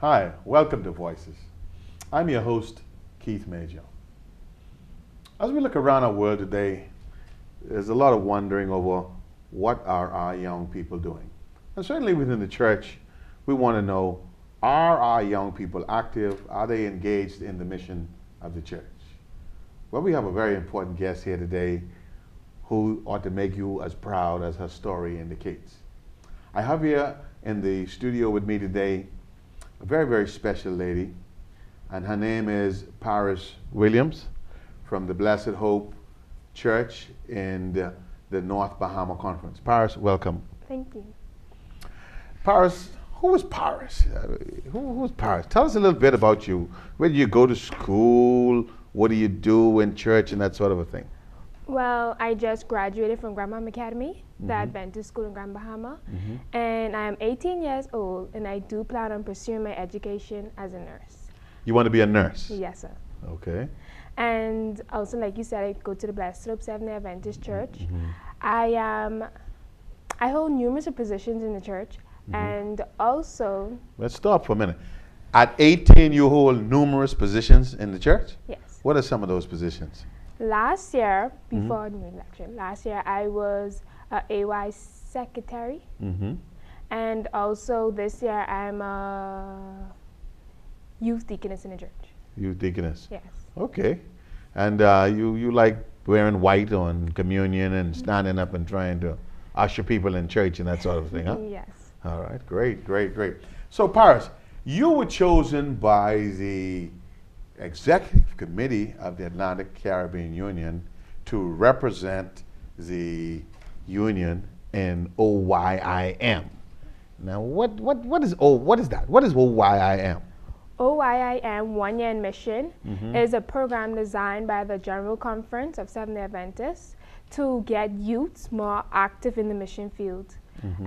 Hi, welcome to Voices. I'm your host, Keith Major. As we look around our world today, there's a lot of wondering over what are our young people doing. And certainly within the church, we want to know, are our young people active? Are they engaged in the mission of the church? Well, we have a very important guest here today who ought to make you as proud as her story indicates. I have here in the studio with me today a very, very special lady, and her name is Paris Williams from the Blessed Hope Church in the North Bahamas Conference. Paris, welcome. Thank you. Paris, who is Paris? Who is Paris? Tell us a little bit about you. Where do you go to school? What do you do in church and that sort of a thing? Well, I just graduated from Bahamas Academy, the Adventist school in Grand Bahama, and I am 18 years old, and I do plan on pursuing my education as a nurse. You want to be a nurse? Yes, sir. Okay. And also, like you said, I go to the Blessed Hope Seventh-day Adventist Church. I hold numerous positions in the church, and also... Let's stop for a minute. At 18, you hold numerous positions in the church? Yes. What are some of those positions? Last year, before the election, last year I was a AY secretary, and also this year I'm a youth deaconess in the church. Youth deaconess? Yes. Okay. And you like wearing white on communion and standing up and trying to usher people in church and that sort of thing, huh? Yes. All right, great, great, great. So Paris, you were chosen by the Executive Committee of the Atlantic Caribbean Union to represent the union in OYIM. Now, what is that? What is OYIM? OYIM, 1 Year in Mission, is a program designed by the General Conference of Seventh-day Adventists to get youths more active in the mission field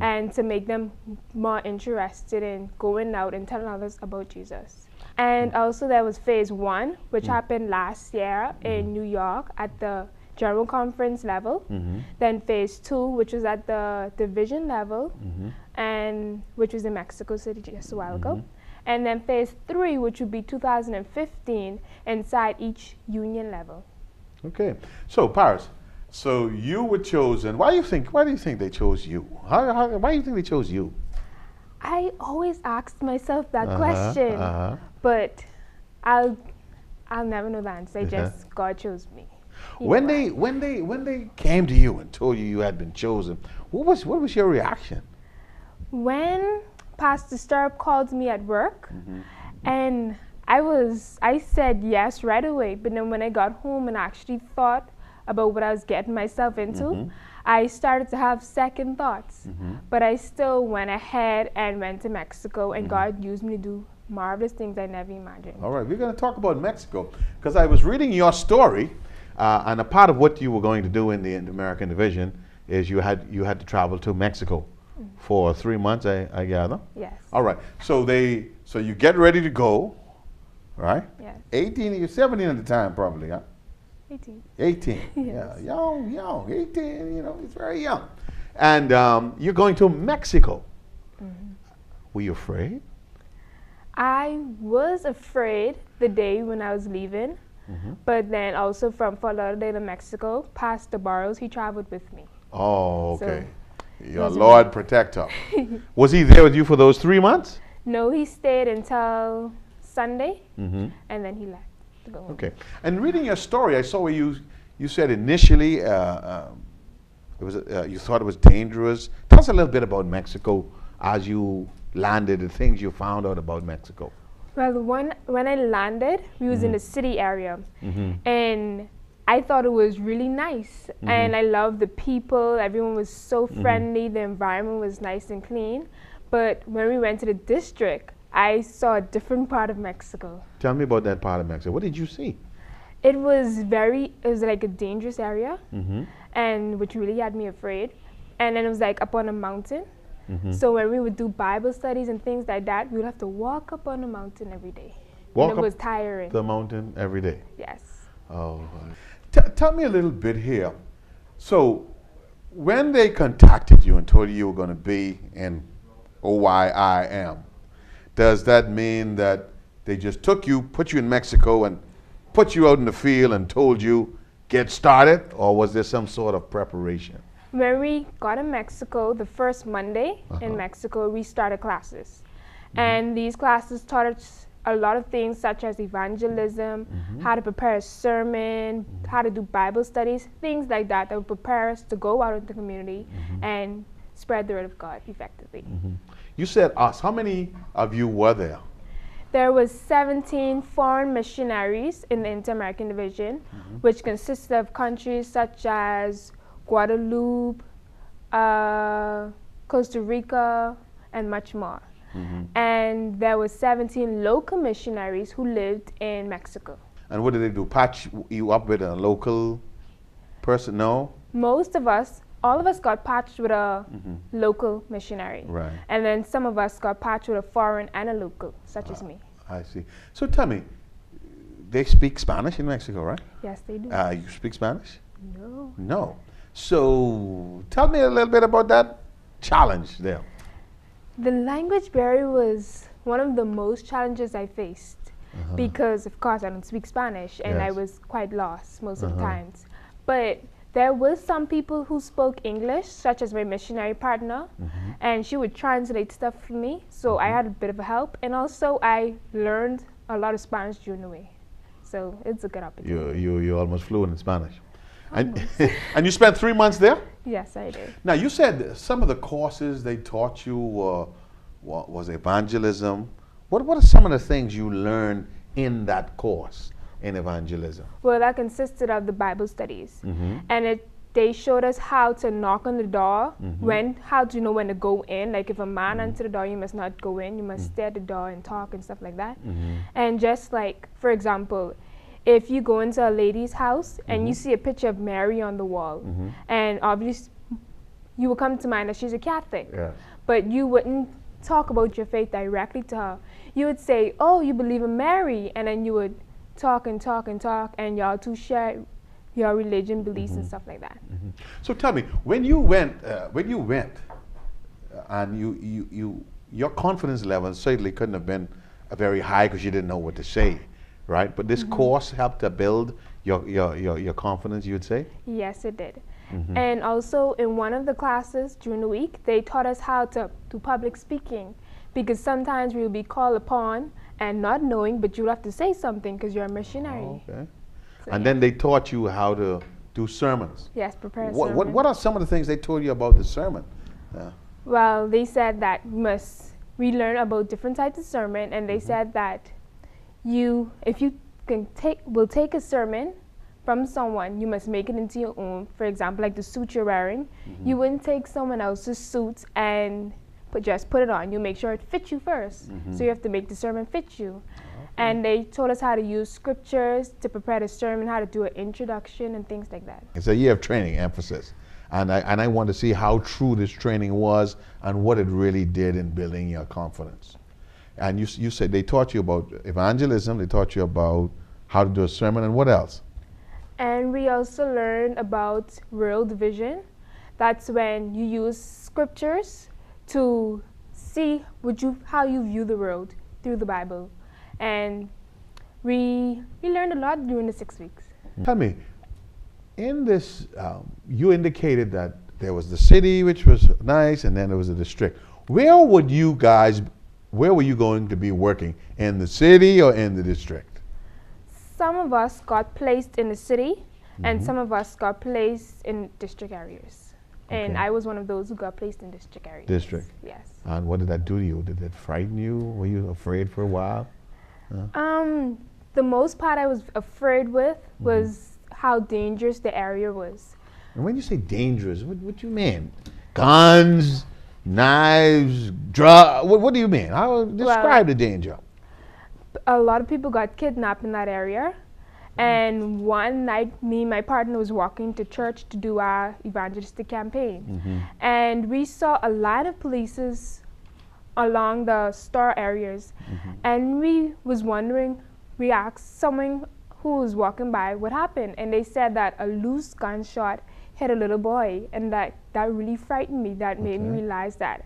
and to make them more interested in going out and telling others about Jesus. And also there was phase 1, which happened last year in New York at the General Conference level. Then phase 2, which was at the division level, and which was in Mexico City just a while ago. And then phase 3, which would be 2015, inside each union level. Okay. So Paris, so you were chosen. Why do you think they chose you? Why do you think they chose you? I always asked myself that question, but I'll never know the answer. Just God chose me. When they came to you and told you had been chosen, what was your reaction? When Pastor Stirrup called me at work, and I said yes right away. But then when I got home and actually thought about what I was getting myself into, I started to have second thoughts. But I still went ahead and went to Mexico, and God used me to do marvelous things I never imagined. All right, we're going to talk about Mexico, because I was reading your story, and a part of what you were going to do in the American division is you had to travel to Mexico for 3 months, I gather. Yes. All right, so you get ready to go, right? Yes. 18, you're 17 at the time, probably, huh? 18. 18. Yes. Yeah, young, 18, it's very young. And you're going to Mexico. Were you afraid? I was afraid the day when I was leaving, but then also from Fort Lauderdale to Mexico, Pastor Barrows, he traveled with me. Oh, okay. So, your Lord protector. Was he there with you for those 3 months? No, he stayed until Sunday, and then he left to go home. Okay. And reading your story, I saw where you said initially you thought it was dangerous. Tell us a little bit about Mexico as you landed, the things you found out about Mexico. Well, when I landed, we was in the city area, and I thought it was really nice, and I loved the people. Everyone was so friendly. The environment was nice and clean. But when we went to the district, I saw a different part of Mexico. Tell me about that part of Mexico. What did you see? It was like a dangerous area, and which really had me afraid. And then it was like up on a mountain. So when we would do Bible studies and things like that, we would have to walk up on the mountain every day. Walk and it was tiring. The mountain every day? Yes. Oh. Tell me a little bit here. So when they contacted you and told you you were going to be in OYIM, does that mean that they just took you, put you in Mexico, and put you out in the field and told you, get started? Or was there some sort of preparation? When we got in Mexico, the first Monday in Mexico, we started classes. And these classes taught us a lot of things such as evangelism, how to prepare a sermon, how to do Bible studies, things like that that would prepare us to go out into the community and spread the word of God effectively. You said us. How many of you were there? There was 17 foreign missionaries in the Inter-American Division, which consisted of countries such as Guadeloupe, Costa Rica, and much more. And there were 17 local missionaries who lived in Mexico. And what did they do? Patch you up with a local person? No? Most of us, all of us got patched with a local missionary. Right. And then some of us got patched with a foreign and a local, such as me. I see. So tell me, they speak Spanish in Mexico, right? Yes, they do. You speak Spanish? No. No. So tell me a little bit about that challenge there. The language barrier was one of the most challenges I faced because, of course, I don't speak Spanish and I was quite lost most of the times. But there were some people who spoke English, such as my missionary partner, and she would translate stuff for me, so I had a bit of a help. And also, I learned a lot of Spanish during the way, so it's a good opportunity. You're almost fluent in Spanish. And, and you spent 3 months there? Yes, I did. Now, you said some of the courses they taught you was evangelism. What are some of the things you learned in that course in evangelism? Well, that consisted of the Bible studies. And they showed us how to knock on the door, how to know when to go in. Like if a man answers the door, you must not go in. You must stay at the door and talk and stuff like that. And just like, for example, if you go into a lady's house and you see a picture of Mary on the wall, and obviously you will come to mind that she's a Catholic, but you wouldn't talk about your faith directly to her. You would say, oh, you believe in Mary, and then you would talk and talk and talk, and y'all two share your religion beliefs and stuff like that. So tell me, when you went, and your confidence level certainly couldn't have been very high because you didn't know what to say. Right, but this course helped to build your confidence, you would say? Yes, it did. And also in one of the classes during the week, they taught us how to do public speaking, because sometimes we will be called upon and not knowing, but you'll have to say something because you're a missionary. Oh, okay. So, and then they taught you how to do sermons. Yes, prepare a sermon. What are some of the things they told you about the sermon? Well, they said that we learn about different types of sermon, and they said that if you will take a sermon from someone, you must make it into your own. For example, like the suit you're wearing, you wouldn't take someone else's suit and just put it on. You make sure it fits you first. So you have to make the sermon fit you. And they taught us how to use scriptures to prepare the sermon, how to do an introduction and things like that. It's a year of training, emphasis. And I want to see how true this training was and what it really did in building your confidence. And you said they taught you about evangelism, they taught you about how to do a sermon, and what else? And we also learned about world vision. That's when you use scriptures to see how you view the world through the Bible. And we learned a lot during the 6 weeks. Tell me, in this, you indicated that there was the city, which was nice, and then there was a district. Where were you going to be working? In the city or in the district? Some of us got placed in the city, and some of us got placed in district areas. Okay. And I was one of those who got placed in district areas. District? Yes. And what did that do to you? Did it frighten you? Were you afraid for a while? The most part I was afraid with was how dangerous the area was. And when you say dangerous, what do you mean? Guns? Knives, drugs, what do you mean? Describe the danger. A lot of people got kidnapped in that area. And one night, me and my partner was walking to church to do our evangelistic campaign. And we saw a line of police along the store areas. And we was wondering, we asked someone who was walking by what happened. And they said that a loose gunshot hit a little boy, and that really frightened me. That made me realize that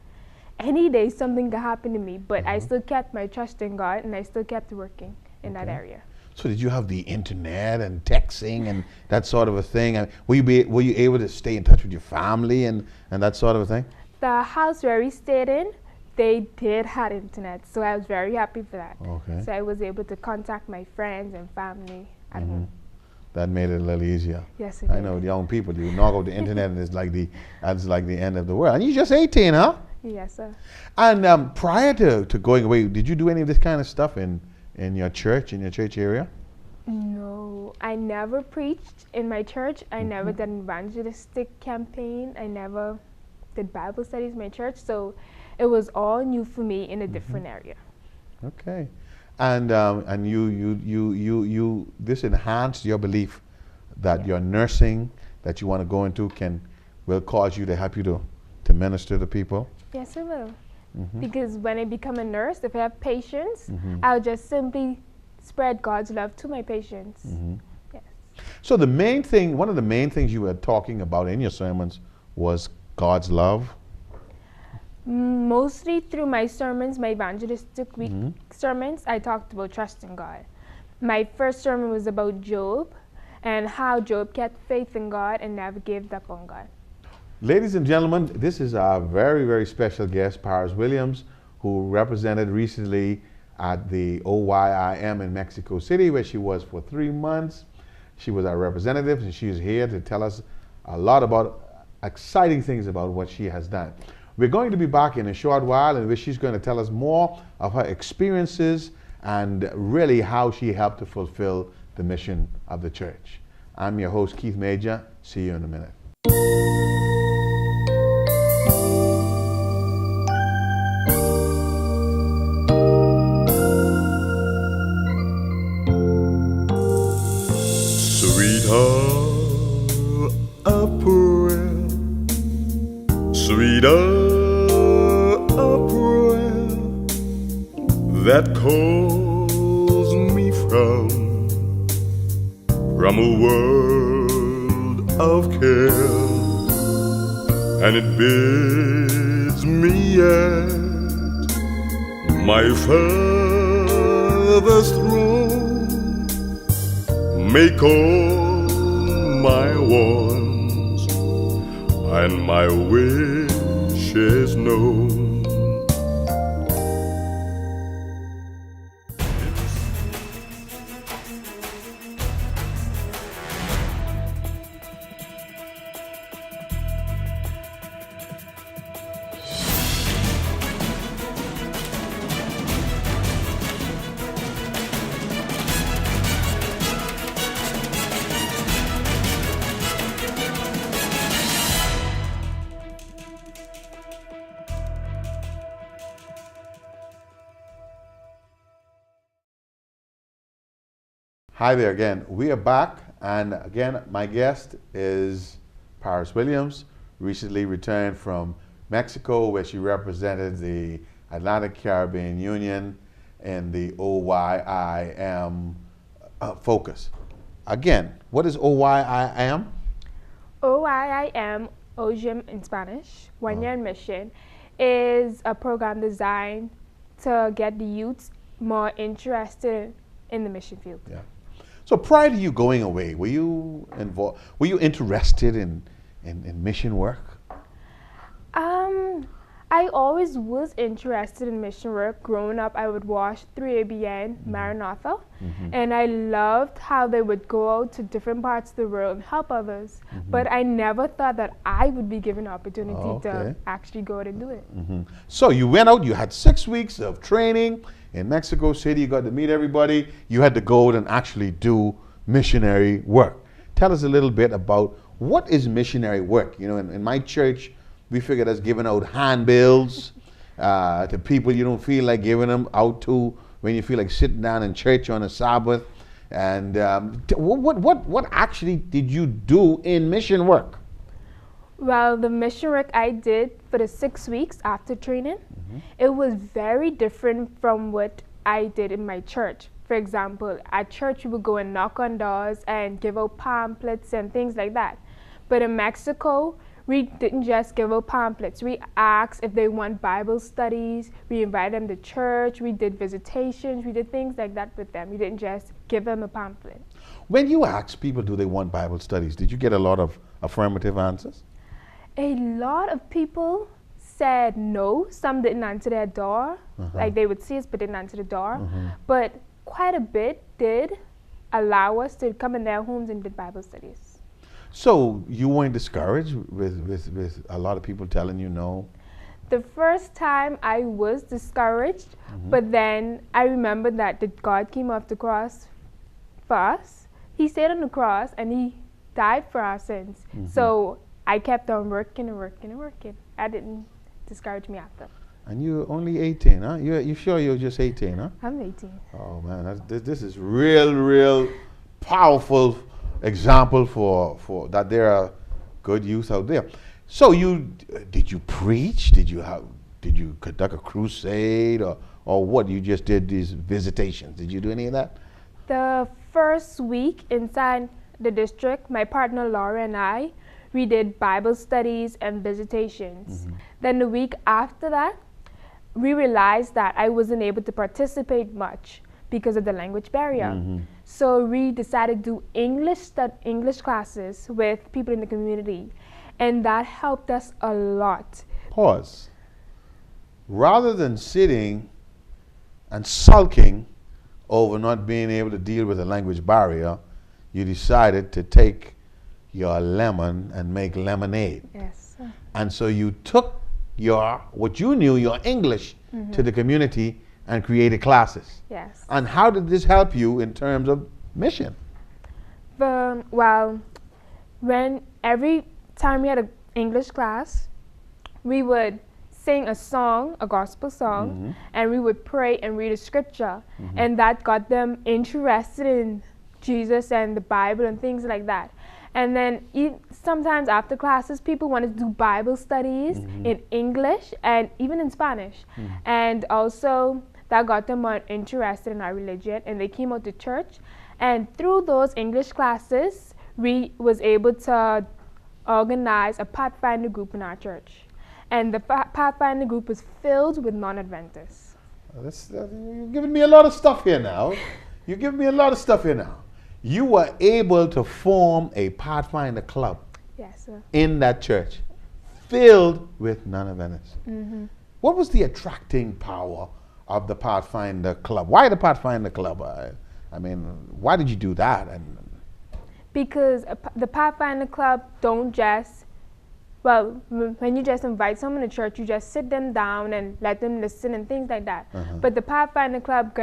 any day something could happen to me, but I still kept my trust in God, and I still kept working in that area. So did you have the internet and texting and that sort of a thing? And were you able to stay in touch with your family and that sort of a thing? The house where we stayed in, they did have internet, so I was very happy for that. Okay. So I was able to contact my friends and family at home. That made it a little easier. Yes, it I did. know young people, you knock out the internet and it's like the end of the world. And you're just 18, huh? Yes, sir. And prior to going away, did you do any of this kind of stuff in your church area? No, I never preached in my church. I never did an evangelistic campaign. I never did Bible studies in my church. So it was all new for me in a different area. Okay. And you this enhanced your belief that your nursing that you want to go into will cause you to help you to minister to people? Yes, it will. Because when I become a nurse, if I have patients, I'll just simply spread God's love to my patients. Yes. So one of the main things you were talking about in your sermons was God's love. Mostly through my sermons, my evangelistic week sermons, I talked about trusting God. My first sermon was about Job and how Job kept faith in God and never gave up on God. Ladies and gentlemen, this is our very, very special guest, Paris Williams, who represented recently at the OYIM in Mexico City, where she was for 3 months. She was our representative, and she is here to tell us a lot about exciting things about what she has done. We're going to be back in a short while in which she's going to tell us more of her experiences and really how she helped to fulfill the mission of the church. I'm your host, Keith Major. See you in a minute. Sweetheart April, sweetheart April, that calls me from a world of care, and it bids me at my Father's throne make all my wants and my wishes known. Hi there again. We are back, and again, my guest is Paris Williams, recently returned from Mexico, where she represented the Atlantic Caribbean Union in the OYIM focus. Again, what is OYIM? OYIM, OYIM in Spanish, 1 Year in Mission, is a program designed to get the youth more interested in the mission field. Yeah. So prior to you going away, were you interested in mission work? I always was interested in mission work. Growing up, I would watch 3ABN, Maranatha, and I loved how they would go out to different parts of the world and help others. But I never thought that I would be given an opportunity to actually go out and do it. So you went out, you had 6 weeks of training in Mexico City, you got to meet everybody, you had to go out and actually do missionary work. Tell us a little bit about what is missionary work. You know, in my church, we figured as giving out handbills to people you don't feel like giving them out to when you feel like sitting down in church on a Sabbath. And what actually did you do in mission work? Well, the mission work I did for the 6 weeks after training, it was very different from what I did in my church. For example, at church we would go and knock on doors and give out pamphlets and things like that. But in Mexico, we didn't just give out pamphlets. We asked if they want Bible studies. We invited them to church. We did visitations. We did things like that with them. We didn't just give them a pamphlet. When you asked people, do they want Bible studies, did you get a lot of affirmative answers? A lot of people said no. Some didn't answer their door. Like they would see us but didn't answer the door. But quite a bit did allow us to come in their homes and did Bible studies. So you weren't discouraged with a lot of people telling you no? The first time I was discouraged, but then I remembered that God came off the cross for us. He stayed on the cross and he died for our sins. So I kept on working and working and working. That didn't discourage me after. And you're only 18, huh? You sure you're just 18, huh? I'm 18. Oh man, this is real powerful example for that there are good youth out there. So did you preach? Did you conduct a crusade or what? You just did these visitations. Did you do any of that? The first week inside the district, my partner Laura and I, we did Bible studies and visitations. Then the week after that, we realized that I wasn't able to participate much because of the language barrier. So we decided to do English classes with people in the community, and that helped us a lot. Pause. Rather than sitting and sulking over not being able to deal with a language barrier, you decided to take your lemon and make lemonade. Yes. And so you took what you knew, your English, to the community and created classes. Yes. And how did this help you in terms of mission? Well, when every time we had an English class, we would sing a song, a gospel song, and we would pray and read a scripture. And that got them interested in Jesus and the Bible and things like that. And then sometimes after classes, people wanted to do Bible studies in English and even in Spanish. And also that got them more interested in our religion, and they came out to church. And through those English classes, we was able to organize a Pathfinder group in our church. And the Pathfinder group was filled with non-Adventists. You're giving me a lot of stuff here now. You're giving me a lot of stuff here now. You were able to form a Pathfinder club. Yes, sir. In that church, filled with non-Adventists. What was the attracting power of the Pathfinder club? Why the Pathfinder club? I mean, why did you do that? Because the Pathfinder club don't just, well, when you just invite someone to church, you just sit them down and let them listen and things like that. But the Pathfinder club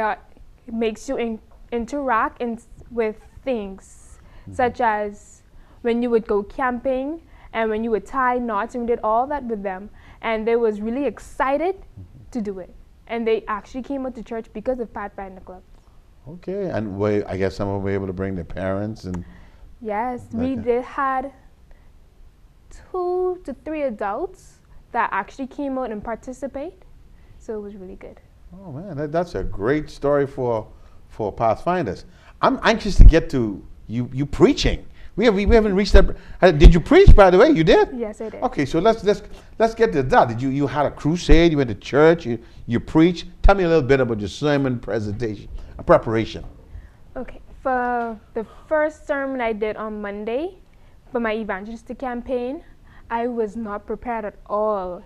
makes you interact with things, such as when you would go camping and when you would tie knots, and we did all that with them. And they was really excited to do it. And they actually came out to church because of Pathfinder club. Okay, and I guess some of them were able to bring their parents and... Yes, we did had 2 to 3 adults that actually came out and participate. So it was really good. Oh man, that's a great story for Pathfinders. I'm anxious to get to you preaching. We haven't reached that. Did you preach, by the way? You did? Yes, I did. Okay, so let's get to that. Did you had a crusade? You went to church? You preached? Tell me a little bit about your sermon preparation. Okay, for the first sermon I did on Monday for my evangelistic campaign, I was not prepared at all.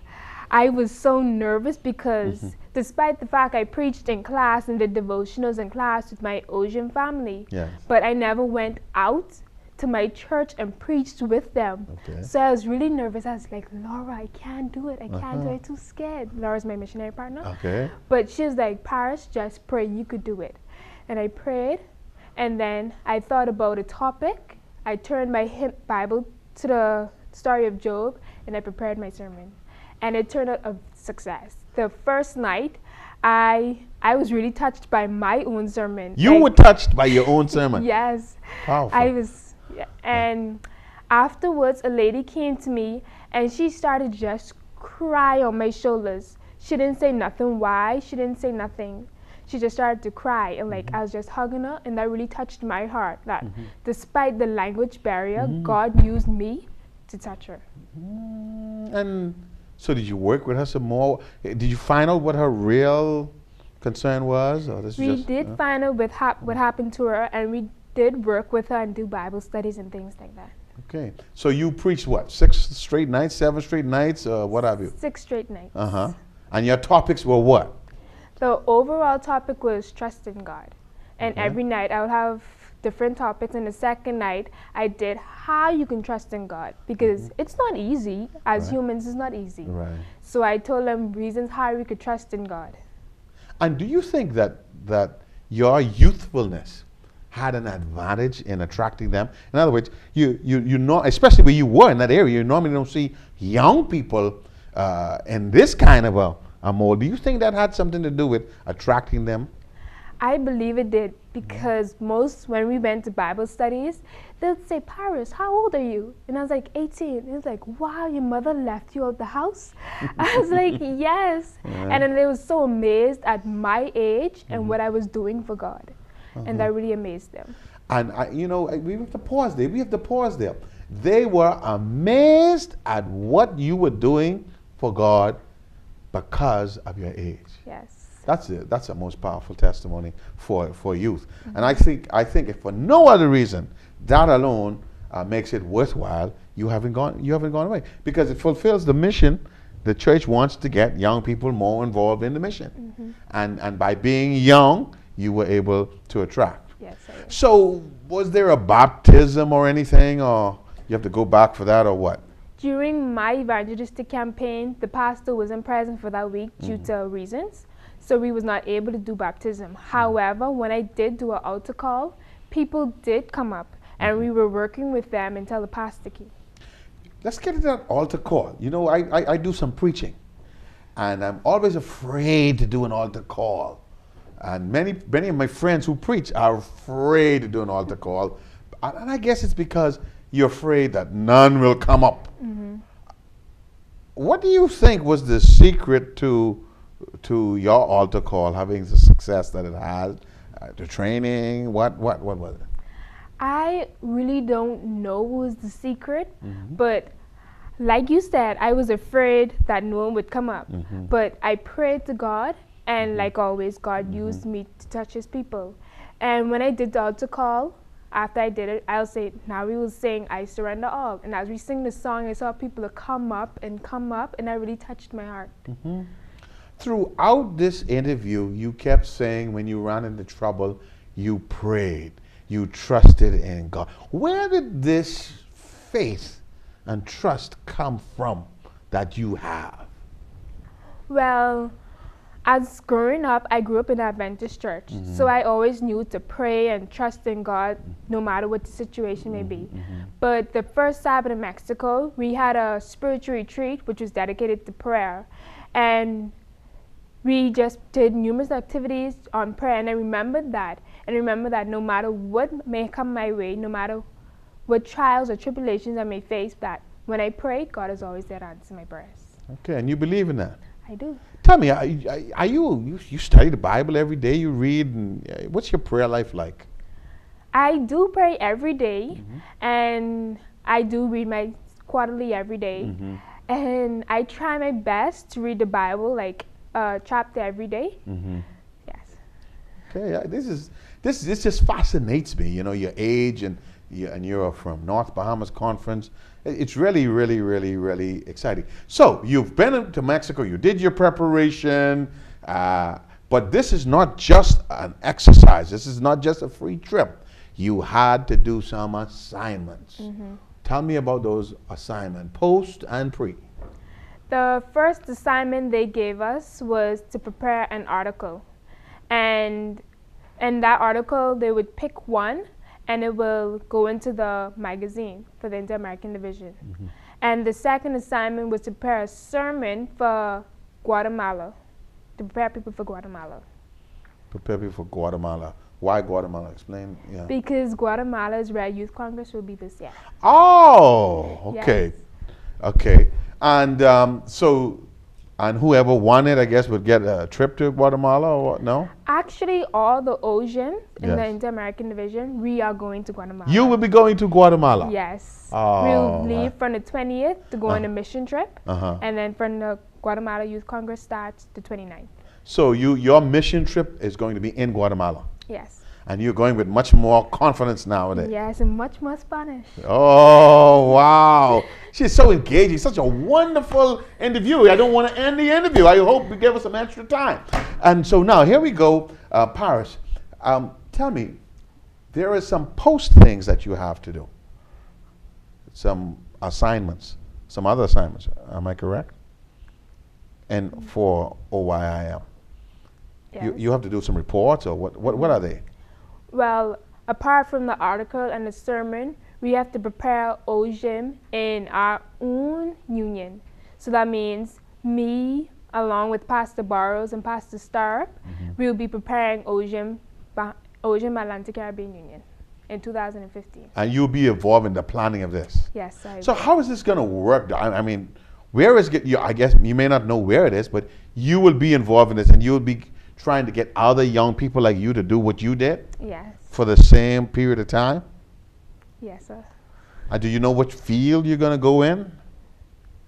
I was so nervous because despite the fact I preached in class and did devotionals in class with my OYIM family, but I never went out to my church and preached with them. Okay. So I was really nervous. I was like, Laura, I can't do it. I can't do it. I'm too scared. Laura's my missionary partner. Okay. But she was like, Paris, just pray. You could do it. And I prayed, and then I thought about a topic. I turned my Bible to the story of Job, and I prepared my sermon. And it turned out a success. The first night, I was really touched by my own sermon. You were touched by your own sermon? Yes. Powerful. I was, and afterwards, a lady came to me, and she started just cry on my shoulders. She didn't say nothing why. She didn't say nothing. She just started to cry, and I was just hugging her, and that really touched my heart. That despite the language barrier, God used me to touch her. And so did you work with her some more? Did you find out what her real concern was? Or this We just, did find out what happened to her, and we did work with her and do Bible studies and things like that. Okay. So you preached what? 6 straight nights, 7 straight nights, what have you? 6 straight nights. Uh-huh. And your topics were what? The overall topic was trust in God. And Okay. every night I would have different topics. And the second night I did how you can trust in God. Because it's not easy. As Right. humans, it's not easy. Right. So I told them reasons how we could trust in God. And do you think that your youthfulness had an advantage in attracting them? In other words, you know, especially where you were in that area, you normally don't see young people in this kind of a mold. Do you think that had something to do with attracting them? I believe it did, because when we went to Bible studies, they'd say, Paris, how old are you? And I was like, 18. And it's like, wow, your mother left you out the house? I was like, yes. Yeah. And then they were so amazed at my age and what I was doing for God. And that really amazed them. And we have to pause there. We have to pause there. They were amazed at what you were doing for God because of your age. Yes. That's it. That's the most powerful testimony for youth. And I think if for no other reason, that alone makes it worthwhile. You haven't gone away, because it fulfills the mission. The church wants to get young people more involved in the mission, and by being young, you were able to attract. Yes, I was. So, was there a baptism or anything, or you have to go back for that, or what? During my evangelistic campaign, the pastor wasn't present for that week due to reasons. So we was not able to do baptism. However, when I did do an altar call, people did come up, and we were working with them until the pastor came. Let's get into that altar call. You know, I do some preaching, and I'm always afraid to do an altar call. And many of my friends who preach are afraid to do an altar call. And I guess it's because you're afraid that none will come up. What do you think was the secret to your altar call having the success that it has? The training? What was it? I really don't know what was the secret, but like you said, I was afraid that no one would come up. But I prayed to God, and like always, God used me to touch His people. And when I did the altar call, after I did it, I'll say, now we will sing, I Surrender All. And as we sing the song, I saw people come up, and I really touched my heart. Throughout this interview, you kept saying when you ran into trouble, you prayed, you trusted in God. Where did this faith and trust come from that you have? Well, as growing up, I grew up in an Adventist church. So I always knew to pray and trust in God no matter what the situation may be. But the first Sabbath in Mexico, we had a spiritual retreat which was dedicated to prayer. And we just did numerous activities on prayer, and I remembered that. And remember that no matter what may come my way, no matter what trials or tribulations I may face, that when I pray, God is always there to answer my prayers. Okay, and you believe in that? I do. Tell me, are you study the Bible every day? You read, and what's your prayer life like? I do pray every day, and I do read my quarterly every day. And I try my best to read the Bible, like a chapter every day. Yes. Okay, this just fascinates me. You know, your age and you're from North Bahamas Conference. It's really, really, really, really exciting. So you've been to Mexico. You did your preparation, but this is not just an exercise. This is not just a free trip. You had to do some assignments. Tell me about those assignments, post and pre. The first assignment they gave us was to prepare an article. And in that article, they would pick one, and it will go into the magazine for the Inter-American Division. And the second assignment was to prepare a sermon for Guatemala, to prepare people for Guatemala. Prepare people for Guatemala. Why Guatemala? Explain. Yeah. Because Guatemala is where Youth Congress will be this year. Oh, okay. Yes. Okay. And and whoever won it, I guess, would get a trip to Guatemala, or what? No? Actually, all the OYIM in the Yes. Inter-American Division, we are going to Guatemala. You will be going to Guatemala. Yes. Oh, We'll leave from the 20th to go on a mission trip. Uh-huh. And then from the Guatemala Youth Congress starts the 29th. So your mission trip is going to be in Guatemala. Yes. And you're going with much more confidence nowadays. Yes, and much more Spanish. Oh, wow. She's so engaging, such a wonderful interview. I don't want to end the interview. I hope you give us some extra time. And so now, here we go. Paris, tell me, there are some post things that you have to do. Some assignments, some other assignments. Am I correct? And for OYIM. Yes. You have to do some reports, or what are they? Well, apart from the article and the sermon, we have to prepare OYIM in our own union. So that means me, along with Pastor Burrows and Pastor Starp, we will be preparing OYIM Atlantic Caribbean Union in 2015. And you'll be involved in the planning of this. Yes, I So will. how is this going to work? I mean, where is it? I guess you may not know where it is, but you will be involved in this, and you will be trying to get other young people like you to do what you did Yes. for the same period of time. Yes, sir. And do you know which field you're going to go in?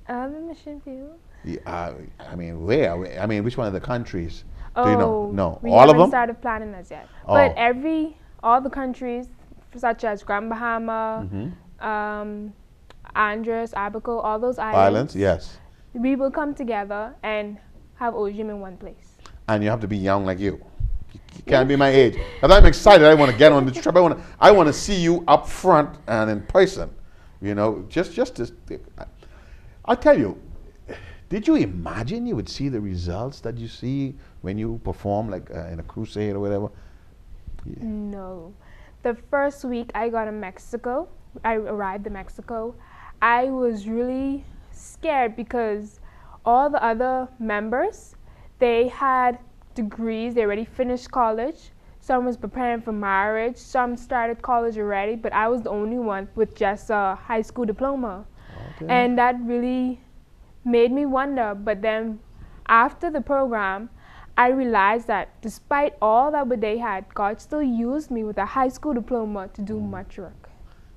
The mission field. Yeah, I mean, where? I mean, which one of the countries? Oh, Do you know? No, we all haven't of them. started planning as yet. Oh. But all the countries, such as Grand Bahama, Andros, Abaco, all those Islands, yes. we will come together and have OYIM in one place. And you have to be young like you. You can't be my age. Because I'm excited. I want to get on the trip. I want to see you up front and in person. You know, just to. I'll tell you. Did you imagine you would see the results that you see when you perform, like in a crusade or whatever? Yeah. No. The first week I got in Mexico, I arrived in Mexico, I was really scared because all the other members, they had degrees, they already finished college. Some was preparing for marriage, some started college already, but I was the only one with just a high school diploma. Okay. And that really made me wonder. But then after the program, I realized that despite all that they had, God still used me with a high school diploma to do much work.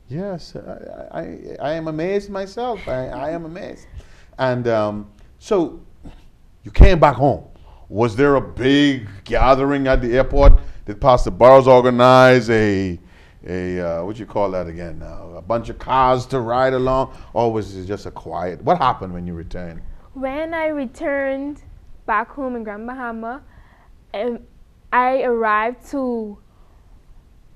Yes, I am amazed myself. I am amazed. And so you came back home. Was there a big gathering at the airport? Did Pastor Burrows organize a what you call that again now? A bunch of cars to ride along? Or was it just a quiet? What happened when you returned? When I returned back home in Grand Bahama, I arrived to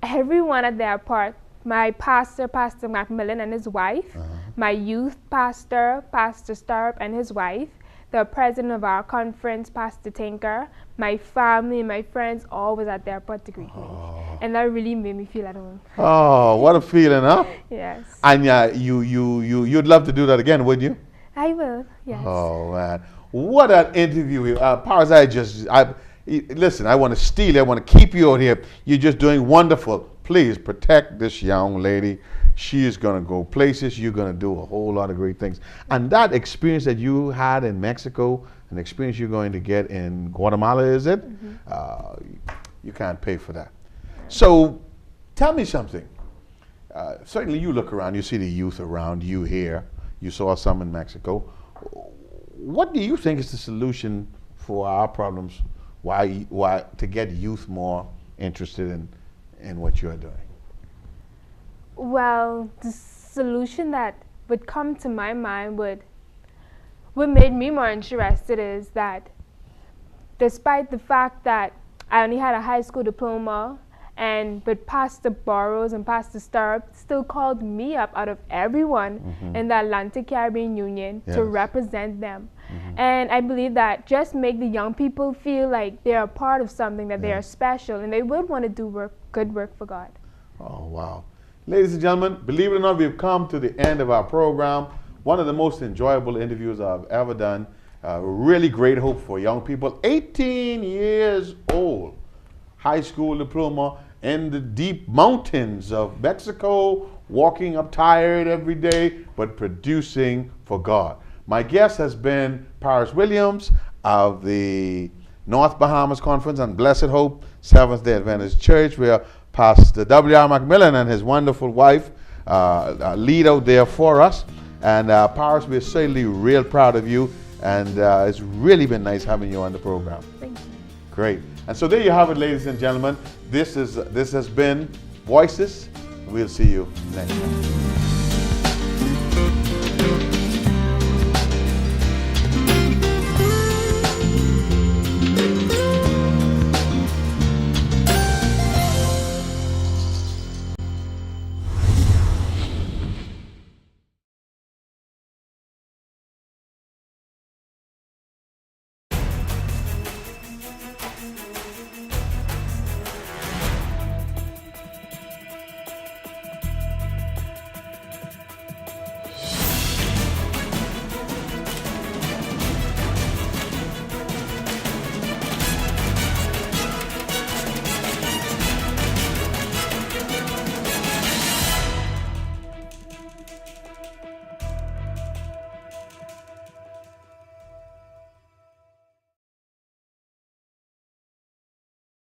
everyone at the airport. My pastor, Pastor Macmillan and his wife, my youth pastor, Pastor Starp and his wife, the president of our conference, Pastor Tinker, my family, my friends, all was at the airport to greet me. And that really made me feel at home. Oh, what a feeling, huh? Yes. And you'd love to do that again, wouldn't you? I will, yes. Oh, man. What an interview. Powers, listen, I want to steal you. I want to keep you out here. You're just doing wonderful. Please protect this young lady. She is going to go places. You're going to do a whole lot of great things. And that experience that you had in Mexico, an experience you're going to get in Guatemala, is it? You can't pay for that. So tell me something. Certainly you look around, you see the youth around you here. You saw some in Mexico. What do you think is the solution for our problems? Why to get youth more interested in what you're doing? Well, the solution that would come to my mind what made me more interested is that despite the fact that I only had a high school diploma, but Pastor Burrows and Pastor Starp still called me up out of everyone in the Atlantic Caribbean Union to represent them. And I believe that just make the young people feel like they're a part of something, that they are special, and they would want to do good work for God. Oh, wow. Ladies and gentlemen, believe it or not, we've come to the end of our program. One of the most enjoyable interviews I've ever done. Really great hope for young people. 18 years old. High school diploma in the deep mountains of Mexico, walking up tired every day, but producing for God. My guest has been Paris Williams of the North Bahamas Conference and Blessed Hope Seventh-day Adventist Church, where Pastor W.R. McMillan and his wonderful wife lead out there for us. And Paris, we're certainly real proud of you, and it's really been nice having you on the program. Thank you. Great. And so there you have it, ladies and gentlemen. This has been Voices. We'll see you next time.